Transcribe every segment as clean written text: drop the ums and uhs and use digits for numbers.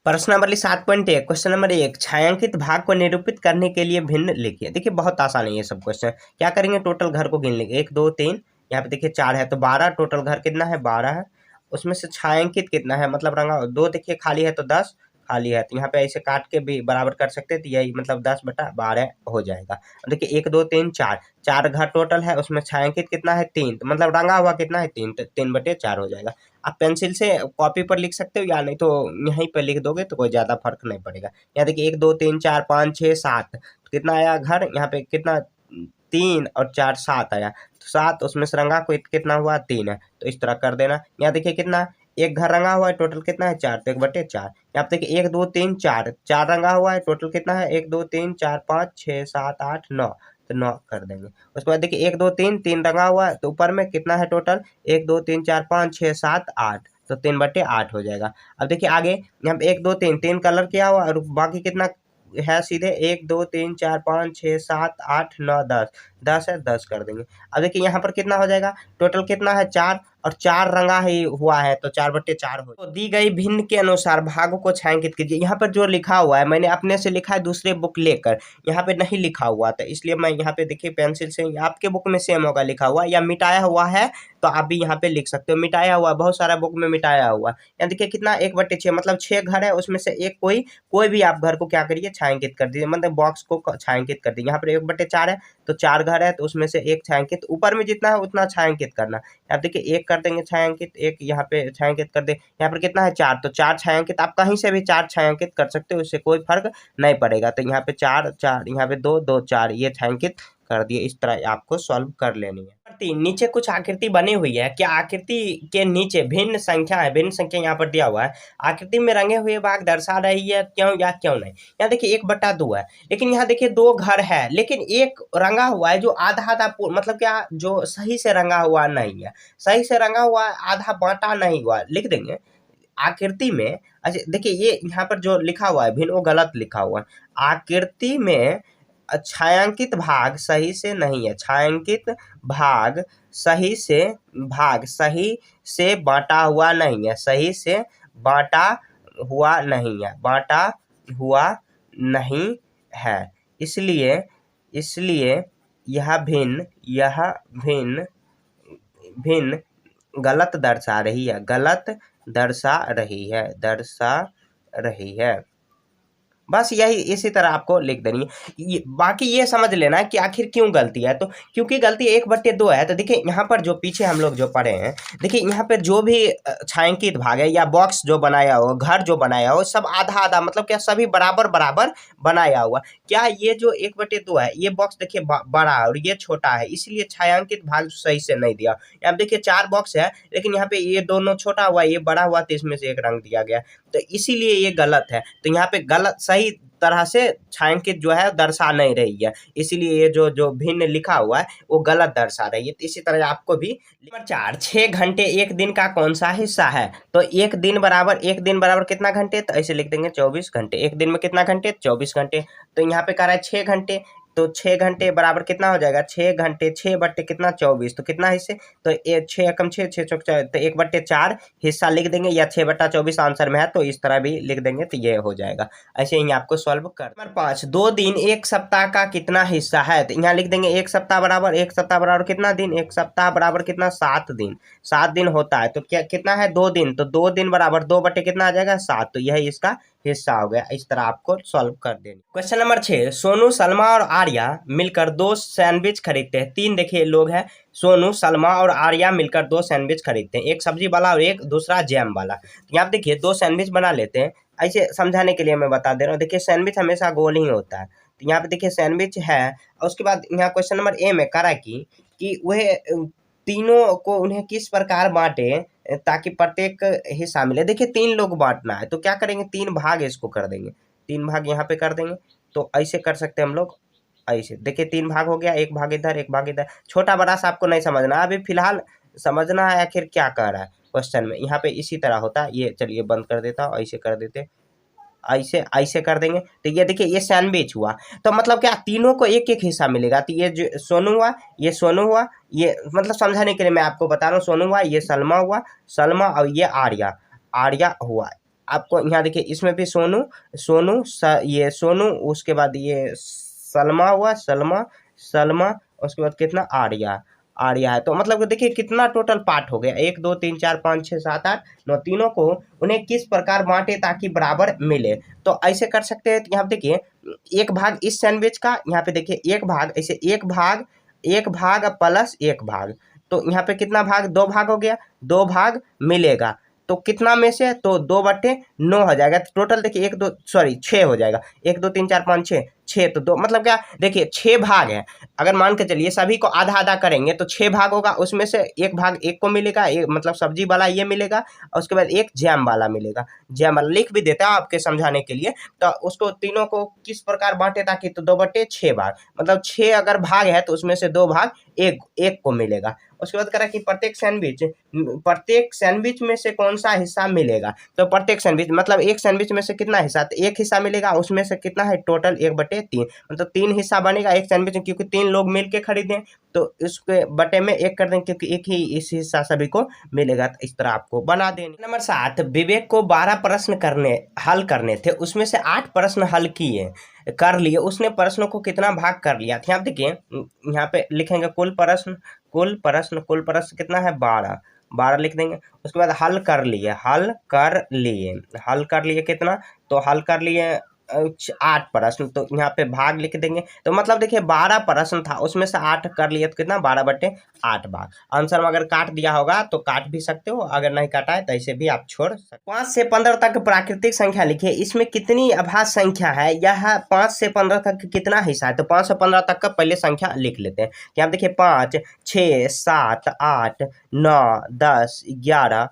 प्रश्न number 7.1 question number 1 छायांकित भाग को निरूपित करने के लिए भिन्न लिखिए। देखिए बहुत आसान है ये सब क्वेश्चन। क्या करेंगे, टोटल घर को गिन लेंगे, 1 2 3, यहाँ पे देखिए 4 है तो 12, टोटल घर कितना है 12 है। उसमें से छायांकित कितना है, मतलब रंगा 2 देखिए खाली है तो 10 खाली है, तो यहाँ पे ऐसे काट के भी बराबर कर सकते हैं, तो यही मतलब 10/12 हो जाएगा। देखिए 1 2 3 4, 4 घर टोटल है, उसमें छायांकित कितना है 3, तो मतलब रंगा हुआ कितना है 3, तो 3/4 हो जाएगा। आप पेंसिल से कॉपी पर लिख सकते हो या नहीं तो यहीं पर लिख दोगे तो कोई ज़्यादा फर्क नहीं पड़ेगा। यहाँ देखिए 1 2 3 4 5 6 7, तो कितना आया घर, यहाँ पे कितना 3 और 4 7 आया, तो 7, उसमें से रंगा को कितना हुआ 3 है, तो इस तरह कर देना। यहाँ देखिए कितना एक घर रंगा हुआ है, टोटल कितना है 4, तो 1/4। यहाँ पे देखिए 1 2 3 4, 4 रंगा हुआ है, टोटल कितना है 1 2 3 4 5 6 7 8 9, तो 9 कर देंगे। उसके बाद देखिए 1 2 3 3 रंगा हुआ है, तो ऊपर में कितना है टोटल 1 2 3 4 5 6 7 8, तो 3/8 हो जाएगा। अब देखिए आगे यहाँ पे 1 2 3 3 कलर किया हुआ और बाकी कितना है सीधे 1 2 3 4 5 6 7 8 9 10, 10 है 10 कर देंगे। अब देखिए यहाँ पर कितना हो जाएगा, टोटल कितना है 4 और 4 रंगा ही हुआ है, तो 4/4 हो। तो दी गई भिन्न के अनुसार भागों को छायांकित कीजिए। यहाँ पर जो लिखा हुआ है मैंने अपने से लिखा है दूसरे बुक लेकर, यहाँ पे नहीं लिखा हुआ था, इसलिए मैं यहाँ पे देखिए पेंसिल से, आपके बुक में सेम होगा लिखा हुआ या मिटाया हुआ है तो आप भी यहाँ पे लिख सकते हो। मिटाया हुआ बहुत सारा बुक में मिटाया हुआ। यहाँ देखिए कितना 1/6, मतलब 6 घर है, उसमें से एक कोई भी आप घर को क्या करिए छायांकित कर दीजिए, मतलब बॉक्स को छायांकित कर दीजिए। यहाँ पर 1/4 है तो 4 घर है, तो उसमें से एक छायांकित, ऊपर में जितना है उतना छायांकित करना। आप देखिए 1 कर देंगे छायांकित, 1 यहाँ पे छायांकित कर दे। यहाँ पर कितना है 4, तो 4 छायांकित, आप कहीं से भी 4 छायांकित कर सकते हो, इससे कोई फर्क नहीं पड़ेगा। तो यहाँ पे 4 4, यहाँ पे 2 2 4, ये छायांकित कर दिए। इस तरह आपको सॉल्व कर लेनी है। 3 नीचे कुछ आकृति बनी हुई है, क्या आकृति के नीचे भिन्न संख्या है, भिन्न संख्या यहाँ पर दिया हुआ है, आकृति में रंगे हुए भाग दर्शा रही है, क्यों या क्यों नहीं। यहाँ देखिए 1/2 है, लेकिन यहाँ देखिए 2 घर है, लेकिन एक रंगा हुआ है जो आधा आधा, मतलब क्या जो सही से रंगा हुआ नहीं है, सही से रंगा हुआ आधा बांटा नहीं हुआ, लिख देंगे आकृति में। अच्छा देखिए ये यहाँ पर जो लिखा हुआ है भिन्न वो गलत लिखा हुआ है। आकृति में छायांकित भाग सही से नहीं है, छायांकित भाग सही से बांटा हुआ नहीं है, सही से बांटा हुआ नहीं है, बांटा हुआ नहीं है, इसलिए यह भिन्न गलत दर्शा रही है, गलत दर्शा रही है। बस यही इसी तरह आपको लिख देनी है। बाकी ये समझ लेना कि आखिर क्यों गलती है, तो क्योंकि गलती 1/2 है। तो देखिए यहाँ पर जो पीछे हम लोग जो पढ़े हैं, देखिए यहाँ पर जो भी छायांकित भाग है या बॉक्स जो बनाया हो, घर जो बनाया हो, सब आधा आधा, मतलब क्या सभी बराबर बराबर बनाया हुआ। क्या ये जो 1/2 है, ये बॉक्स देखिए बड़ा है और ये छोटा है, इसलिए छायांकित भाग सही से नहीं दिया। यहाँ देखिए 4 बॉक्स है, लेकिन यहाँ पे ये दोनों छोटा हुआ, ये बड़ा हुआ, तो इसमें से एक रंग दिया गया, तो इसीलिए ये गलत है। तो यहाँ पे गलत सही तरह से छायांकित जो है दर्शा नहीं रही है, इसीलिए ये जो भिन्न लिखा हुआ है वो गलत दर्शा रही है। तो इसी तरह आपको भी। नंबर 4 6 घंटे एक दिन का कौन सा हिस्सा है, तो एक दिन बराबर कितना घंटे, तो ऐसे लिख देंगे 24 घंटे। एक दिन में कितना घंटे 24 घंटे, तो यहाँ पे कह रहा है 6 घंटे, तो 6 घंटे बराबर कितना हो जाएगा 6 घंटे, 6 बट्टे कितना 24, तो कितना हिस्से, तो 6 एकम 6 6 चौक 4, तो 1/4 हिस्सा लिख देंगे, या 6/24 आंसर में है तो इस तरह भी लिख देंगे, तो ये हो जाएगा। ऐसे ही आपको सॉल्व कर। नंबर 5 2 दिन एक सप्ताह का कितना हिस्सा है, तो यहाँ लिख देंगे एक सप्ताह बराबर कितना दिन, एक सप्ताह बराबर कितना 7 दिन, 7 दिन होता है, तो क्या कितना है 2 दिन, तो 2 दिन बराबर 2 बटे कितना आ जाएगा 7, तो यही इसका हिस्सा हो गया। इस तरह आपको सॉल्व कर देंगे। क्वेश्चन नंबर 6 सोनू सलमा और आर्या मिलकर 2 सैंडविच खरीदते हैं। 3 देखिए लोग हैं, सोनू सलमा और आर्या मिलकर 2 सैंडविच खरीदते हैं, एक सब्जी वाला और एक दूसरा जैम वाला। तो यहाँ देखिए 2 सैंडविच बना लेते हैं। ऐसे समझाने के लिए मैं बता दे रहा हूँ, देखिए सैंडविच हमेशा गोल ही होता है, तो यहाँ पे देखिए सैंडविच है, और उसके बाद यहाँ क्वेश्चन नंबर ए में करा कि वह तीनों को उन्हें किस प्रकार बांटे ताकि प्रत्येक हिस्सा मिले। देखिए 3 लोग बांटना है, तो क्या करेंगे 3 भाग इसको कर देंगे, 3 भाग यहाँ पे कर देंगे, तो ऐसे कर सकते हैं हम लोग। ऐसे देखिए 3 भाग हो गया, एक भाग इधर एक भाग इधर। छोटा बड़ा सा आपको नहीं समझना, अभी फिलहाल समझना है आखिर क्या कह रहा है क्वेश्चन में। यहाँ पे इसी तरह होता है, ये चलिए बंद कर देता हूँ, ऐसे कर देते, ऐसे कर देंगे, तो ये देखिए ये सैंडविच हुआ, तो मतलब क्या तीनों को एक एक हिस्सा मिलेगा। तो ये जो सोनू हुआ, ये सोनू हुआ, ये मतलब समझाने के लिए मैं आपको बता रहा हूँ, सोनू हुआ, ये सलमा हुआ, सलमा, और ये आर्या हुआ। आपको यहाँ देखिए इसमें भी सोनू सोनू ये सोनू, उसके बाद ये सलमा हुआ, सलमा सलमा, उसके बाद कितना आर्या आर्या है। तो मतलब कि देखिए कितना टोटल पार्ट हो गया, 1 2 3 4 5 6 7 8 9। तीनों को उन्हें किस प्रकार बांटे ताकि बराबर मिले। तो ऐसे कर सकते हैं। यहाँ पे देखिए एक भाग इस सैंडविच का, यहाँ पे देखिए एक भाग, ऐसे एक भाग प्लस एक भाग, तो यहाँ पे कितना भाग, 2 भाग हो गया, 2 भाग मिलेगा। तो कितना में से, तो 2/9 हो जाएगा। तो टोटल देखिए 1 2 सॉरी 6 हो जाएगा, 1 2 3 4 5 6 6, तो 2 मतलब क्या, देखिए 6 भाग है। अगर मान के चलिए सभी को आधा आधा करेंगे तो 6 भाग होगा, उसमें से एक भाग एक को मिलेगा, एक मतलब सब्जी वाला ये मिलेगा, और उसके बाद एक जैम वाला मिलेगा। जैम वाला लिख भी देता है आपके समझाने के लिए। तो उसको तीनों को किस प्रकार बांटे ताकि, तो 2/6 भाग, मतलब 6 अगर भाग है तो उसमें से 2 भाग एक को मिलेगा। उसके बाद करा कि प्रत्येक सैंडविच में से कौन सा हिस्सा मिलेगा। तो प्रत्येक सैंडविच मतलब एक सैंडविच में से कितना हिस्सा, तो एक हिस्सा मिलेगा, उसमें से कितना है टोटल 1/3, मतलब 3 हिस्सा बनेगा एक सैंडविच में, क्योंकि 3 लोग मिल के खरीदें तो इसके बटे में 1 कर दें, क्योंकि एक ही इस हिस्सा सभी को मिलेगा। तो इस तरह आपको बना देंगे। नंबर 7, विवेक को 12 प्रश्न हल करने थे, उसमें से 8 प्रश्न हल कर लिए, उसने प्रश्नों को कितना भाग कर लिया। यहाँ देखिए यहाँ पे लिखेंगे कुल प्रश्न कितना है, 12 लिख देंगे। उसके बाद हल कर लिए कितना, तो हल कर लिए 8 प्रश्न, तो यहाँ पे भाग लिख देंगे। तो मतलब देखिए 12 प्रश्न था, उसमें से 8 कर लिए तो कितना, 12/8 भाग। आंसर में अगर काट दिया होगा तो काट भी सकते हो, अगर नहीं काटा है तो ऐसे भी आप छोड़ सकते। 5 से 15 तक प्राकृतिक संख्या लिखिए, इसमें कितनी अभाज्य संख्या है, यह 5 से 15 तक कितना हिस्सा है। तो 5 से 15 तक का पहले संख्या लिख लेते हैं। यहाँ देखिए 5 6 7 8 9 10 11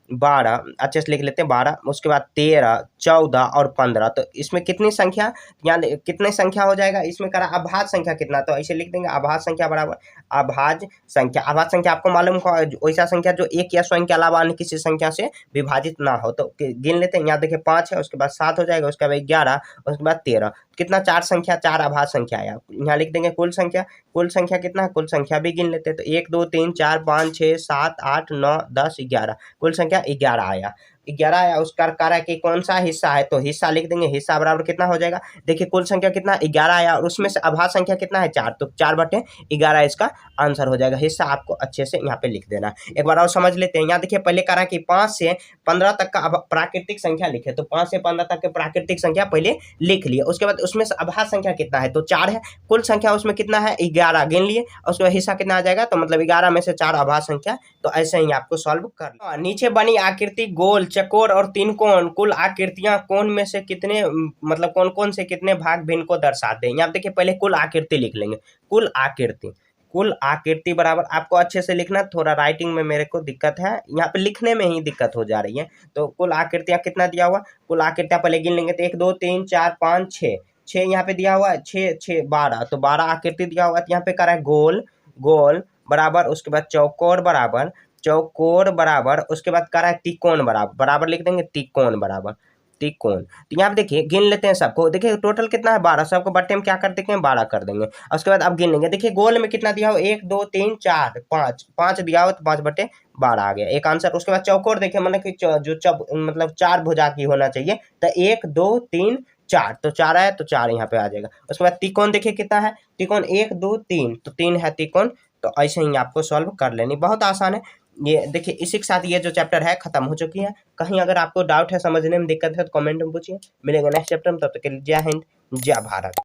12 अच्छे से लिख लेते हैं 12, उसके बाद 13 14 और 15। तो इसमें कितनी संख्या, यहाँ कितनी संख्या हो जाएगा, इसमें करा अभाज्य संख्या कितना, तो ऐसे लिख देंगे अभाज्य संख्या बराबर अभाज्य संख्या आपको मालूम हो, वैसा संख्या जो एक या स्वयं के अलावा अन्य किसी संख्या से विभाजित ना हो। तो गिन लेते हैं। यहाँ देखिए 5 है, उसके बाद 7 हो जाएगा, उसके बाद 11, उसके बाद 13, कितना 4 अभाज्य संख्या है। यहाँ लिख देंगे कुल संख्या कितना है, कुल संख्या भी गिन लेते हैं। तो 1 2 3 4 5 6 7 8 9 10 11, कुल संख्या 11 आया। 11 आया। उसका कार्य कि कौन सा हिस्सा है, तो हिस्सा लिख देंगे। हिस्सा बराबर कितना हो जाएगा, देखिए कुल संख्या कितना 11 आया, और उसमें से अभाज्य संख्या कितना है 4, तो 4/11 इसका आंसर हो जाएगा। हिस्सा आपको अच्छे से यहाँ पे लिख देना। एक बार और समझ लेते हैं। यहाँ देखिए पहले करा कि 5 से 15 तक का प्राकृतिक संख्या लिखे, तो 5 से 15 तक के प्राकृतिक संख्या पहले लिख लिए। उसके बाद उसमें से अभाज्य संख्या कितना है, तो 4 है। कुल संख्या उसमें कितना है 11 गिन लिए, और उसके बाद हिस्सा कितना आ जाएगा, तो मतलब 11 में से 4 अभाज्य संख्या। तो ऐसे ही आपको सॉल्व करना। नीचे बनी आकृति गोल, चकोर और 3 कोण, कुल आकृतियां कोण में से कितने, मतलब कौन कौन से कितने भाग भिन्न को दर्शाते हैं। यहाँ देखिए पहले कुल आकृति लिख लेंगे। कुल आकृति बराबर, आपको अच्छे से लिखना, थोड़ा राइटिंग में मेरे को दिक्कत है, यहाँ पे लिखने में ही दिक्कत हो जा रही है। तो कुल आकृतियां कितना दिया हुआ, कुल आकृतियां पहले गिन लेंगे। तो 1 2 3 4 5 6 यहाँ पे दिया हुआ है, 6 12, तो 12 आकृति दिया हुआ है। तो यहाँ पे करा है गोल बराबर, उसके बाद चौकोर बराबर, उसके बाद करा है त्रिकोण बराबर लिख देंगे, त्रिकोण बराबर त्रिकोण। तो यहाँ पे देखिए गिन लेते हैं सबको। देखिए टोटल कितना है 12, सबको बट्टे में क्या कर देंगे 12 कर देंगे। और उसके बाद अब गिन लेंगे। देखिए गोल में कितना दिया हो, 1 2 3 4 5 दिया हो, तो 5/12 आ गया एक आंसर। उसके बाद चौकोर देखिए, मतलब कि जो मतलब 4 भुजा की होना चाहिए, तो 1 2 3 4, तो 4 आया, तो 4 यहाँ पे आ जाएगा। उसके बाद त्रिकोण देखिए कितना है, त्रिकोण 1 2 3, तो 3 है त्रिकोण। तो ऐसे ही आपको सॉल्व कर लेनी, बहुत आसान है। ये देखिए इसी के साथ ये जो चैप्टर है खत्म हो चुकी है। कहीं अगर आपको डाउट है, समझने में दिक्कत है, तो कमेंट में पूछिए। मिलेंगे नेक्स्ट चैप्टर में, तब तक के लिए जय हिंद जय भारत।